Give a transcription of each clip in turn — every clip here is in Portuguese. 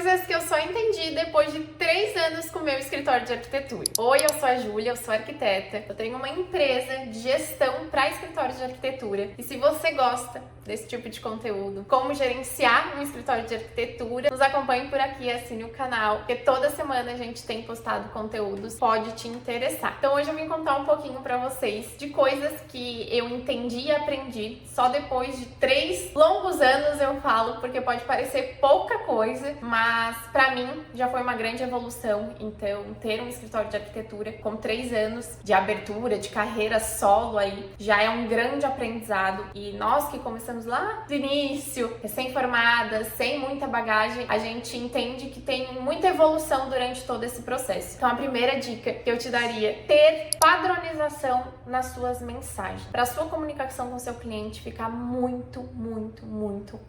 coisas que eu só entendi depois de 3 anos com o meu escritório de arquitetura. Oi, eu sou a Júlia, eu sou arquiteta. Eu tenho uma empresa de gestão para escritórios de arquitetura. E se você gosta desse tipo de conteúdo, como gerenciar um escritório de arquitetura, nos acompanhe por aqui, assine o canal, porque toda semana a gente tem postado conteúdos, pode te interessar. Então hoje eu vim contar um pouquinho para vocês de coisas que eu entendi e aprendi só depois de 3 longos anos, eu falo, porque pode parecer pouca coisa, mas para mim já foi uma grande evolução. Então ter um escritório de arquitetura com 3 anos de abertura, de carreira solo aí, já é um grande aprendizado. E nós que começamos lá do início, recém-formadas, sem muita bagagem, a gente entende que tem muita evolução durante todo esse processo. Então a primeira dica que eu te daria, ter padronização nas suas mensagens, para a sua comunicação com seu cliente ficar muito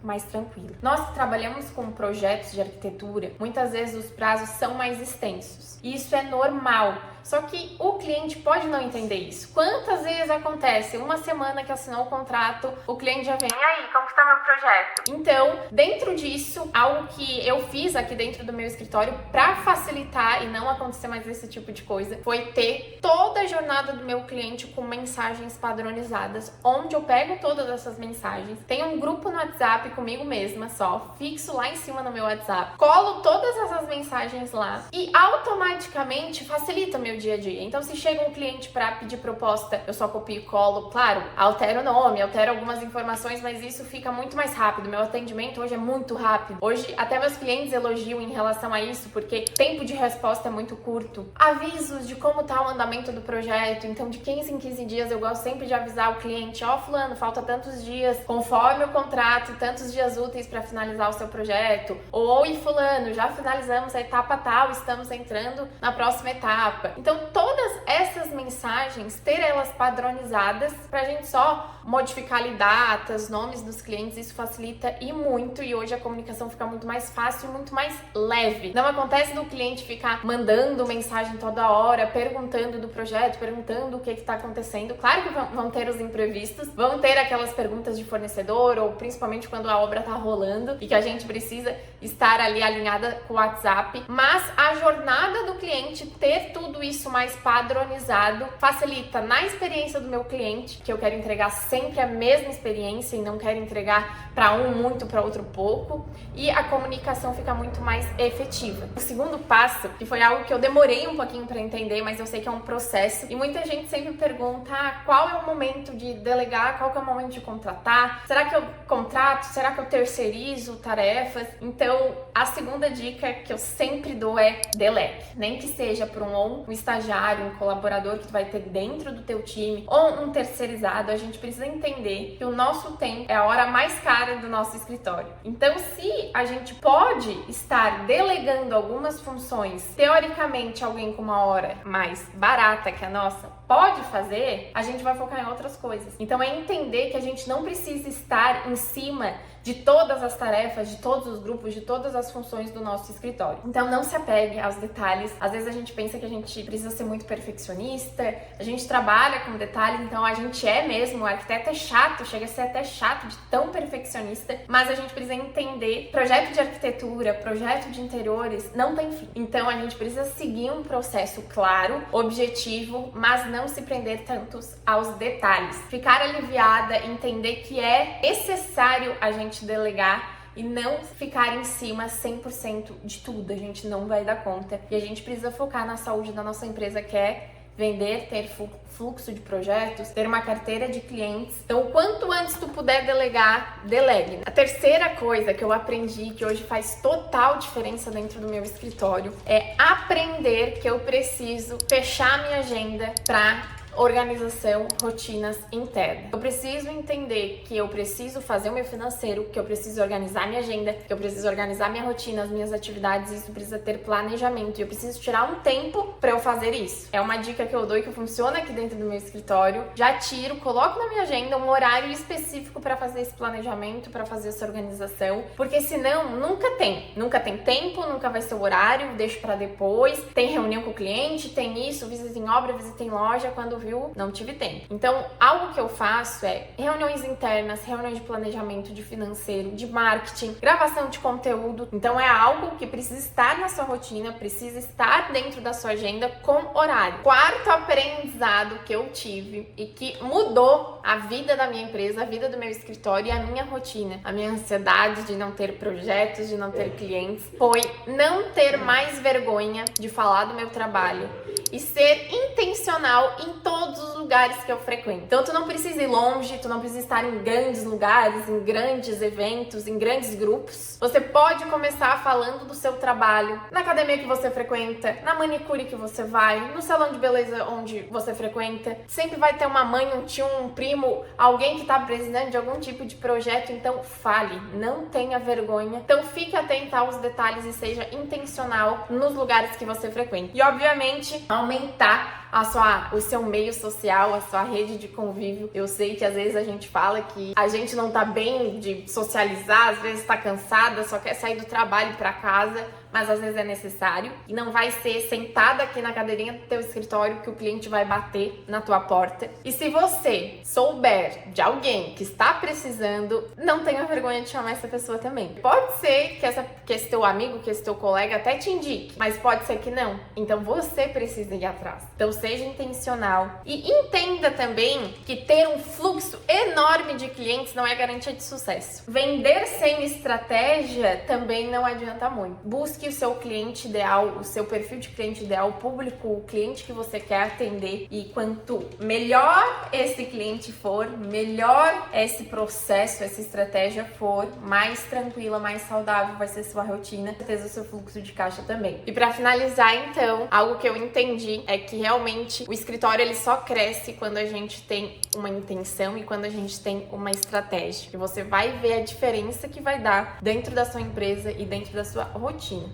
mais tranquila. Nós que trabalhamos com projetos de arquitetura, muitas vezes os prazos são mais extensos. E isso é normal. Só que o cliente pode não entender isso. Quantas vezes acontece? Uma semana que assinou o contrato, o cliente já vem, e aí, como que tá meu projeto? Então, dentro disso, algo que eu fiz aqui dentro do meu escritório para facilitar e não acontecer mais esse tipo de coisa, foi ter toda a jornada do meu cliente com mensagens padronizadas, onde eu pego todas essas mensagens, tenho um grupo no WhatsApp comigo mesma só, fixo lá em cima no meu WhatsApp, colo todas essas mensagens lá e automaticamente facilita meu dia a dia. Então, se chega um cliente para pedir proposta, eu só copio e colo, claro, altero o nome, altero algumas informações, mas isso fica muito mais rápido. Meu atendimento hoje é muito rápido. Hoje, até meus clientes elogiam em relação a isso, porque tempo de resposta é muito curto. Avisos de como tá o andamento do projeto, então de 15 em 15 dias eu gosto sempre de avisar o cliente, ó, fulano, falta tantos dias, conforme o contrato, tantos dias úteis para finalizar o seu projeto. Oi, fulano, já finalizamos a etapa tal, estamos entrando na próxima etapa. Então, todas essas mensagens, ter elas padronizadas, pra gente só modificar ali datas, nomes dos clientes, isso facilita e muito, e hoje a comunicação fica muito mais fácil e muito mais leve. Não acontece do cliente ficar mandando mensagem toda hora, perguntando do projeto, perguntando o que está acontecendo. Claro que vão ter os imprevistos, vão ter aquelas perguntas de fornecedor, ou principalmente quando a obra tá rolando e que a gente precisa estar ali alinhada com o WhatsApp, mas a jornada do cliente, ter tudo isso mais padronizado, facilita na experiência do meu cliente, que eu quero entregar sempre a mesma experiência e não quero entregar para um muito, para outro pouco, e a comunicação fica muito mais efetiva. O segundo passo, que foi algo que eu demorei um pouquinho para entender, mas eu sei que é um processo, e muita gente sempre pergunta, qual é o momento de delegar, qual que é o momento de contratar, será que eu contrato, será que eu terceirizo tarefas? Então, a segunda dica que eu sempre dou é delegue, nem que seja para um estagiário, um colaborador que tu vai ter dentro do teu time, ou um terceirizado. A gente precisa entender que o nosso tempo é a hora mais cara do nosso escritório. Então, se a gente pode estar delegando algumas funções, teoricamente alguém com uma hora mais barata que a nossa pode fazer, a gente vai focar em outras coisas. Então é entender que a gente não precisa estar em cima de todas as tarefas, de todos os grupos, de todas as funções do nosso escritório. Então não se apegue aos detalhes. Às vezes a gente pensa que a gente precisa ser muito perfeccionista, a gente trabalha com detalhes, então a gente é mesmo, o arquiteto é chato, chega a ser até chato de tão perfeccionista, mas a gente precisa entender, projeto de arquitetura, projeto de interiores, não tem fim. Então a gente precisa seguir um processo claro, objetivo, mas não se prender tantos aos detalhes. Ficar aliviada, entender que é necessário a gente delegar e não ficar em cima 100% de tudo. A gente não vai dar conta e a gente precisa focar na saúde da nossa empresa, que é vender, ter fluxo de projetos, ter uma carteira de clientes. Então, quanto antes tu puder delegar, delegue. A terceira coisa que eu aprendi, que hoje faz total diferença dentro do meu escritório, é aprender que eu preciso fechar minha agenda para organização, rotinas internas. Eu preciso entender que eu preciso fazer o meu financeiro, que eu preciso organizar minha agenda, que eu preciso organizar minha rotina, as minhas atividades, isso precisa ter planejamento e eu preciso tirar um tempo para eu fazer isso. É uma dica que eu dou e que funciona aqui dentro do meu escritório. Já tiro, coloco na minha agenda um horário específico para fazer esse planejamento, para fazer essa organização, porque senão nunca tem tempo, nunca vai ser o horário, deixo para depois, tem reunião com o cliente, tem isso, visita em obra, visita em loja, quando viu? Não tive tempo. Então, algo que eu faço é reuniões internas, reuniões de planejamento, de financeiro, de marketing, gravação de conteúdo. Então, é algo que precisa estar na sua rotina, precisa estar dentro da sua agenda com horário. Quarto aprendizado que eu tive e que mudou a vida da minha empresa, a vida do meu escritório e a minha rotina, a minha ansiedade de não ter projetos, de não ter clientes, foi não ter mais vergonha de falar do meu trabalho e ser intencional em todos os lugares que eu frequento. Então, tu não precisa ir longe, tu não precisa estar em grandes lugares, em grandes eventos, em grandes grupos. Você pode começar falando do seu trabalho, na academia que você frequenta, na manicure que você vai, no salão de beleza onde você frequenta. Sempre vai ter uma mãe, um tio, um primo, alguém que tá precisando de algum tipo de projeto, então fale, não tenha vergonha. Então, fique atenta aos detalhes e seja intencional nos lugares que você frequenta. E, obviamente, aumentar o seu meio social, a sua rede de convívio. Eu sei que às vezes a gente fala que a gente não tá bem de socializar, às vezes tá cansada, só quer sair do trabalho para casa, mas às vezes é necessário. E não vai ser sentada aqui na cadeirinha do teu escritório que o cliente vai bater na tua porta. E se você souber de alguém que está precisando, não tenha vergonha de chamar essa pessoa também. Pode ser que esse teu amigo, que esse teu colega até te indique, mas pode ser que não. Então você precisa ir atrás. Então seja intencional e entenda também que ter um fluxo enorme de clientes não é garantia de sucesso. Vender sem estratégia também não adianta muito. Busque o seu cliente ideal, o seu perfil de cliente ideal, o público, o cliente que você quer atender, e quanto melhor esse cliente for, melhor esse processo, essa estratégia for, mais tranquila, mais saudável vai ser sua rotina, com certeza o seu fluxo de caixa também. E para finalizar, então, algo que eu entendi é que realmente o escritório ele só cresce quando a gente tem uma intenção e quando a gente tem uma estratégia. E você vai ver a diferença que vai dar dentro da sua empresa e dentro da sua rotina.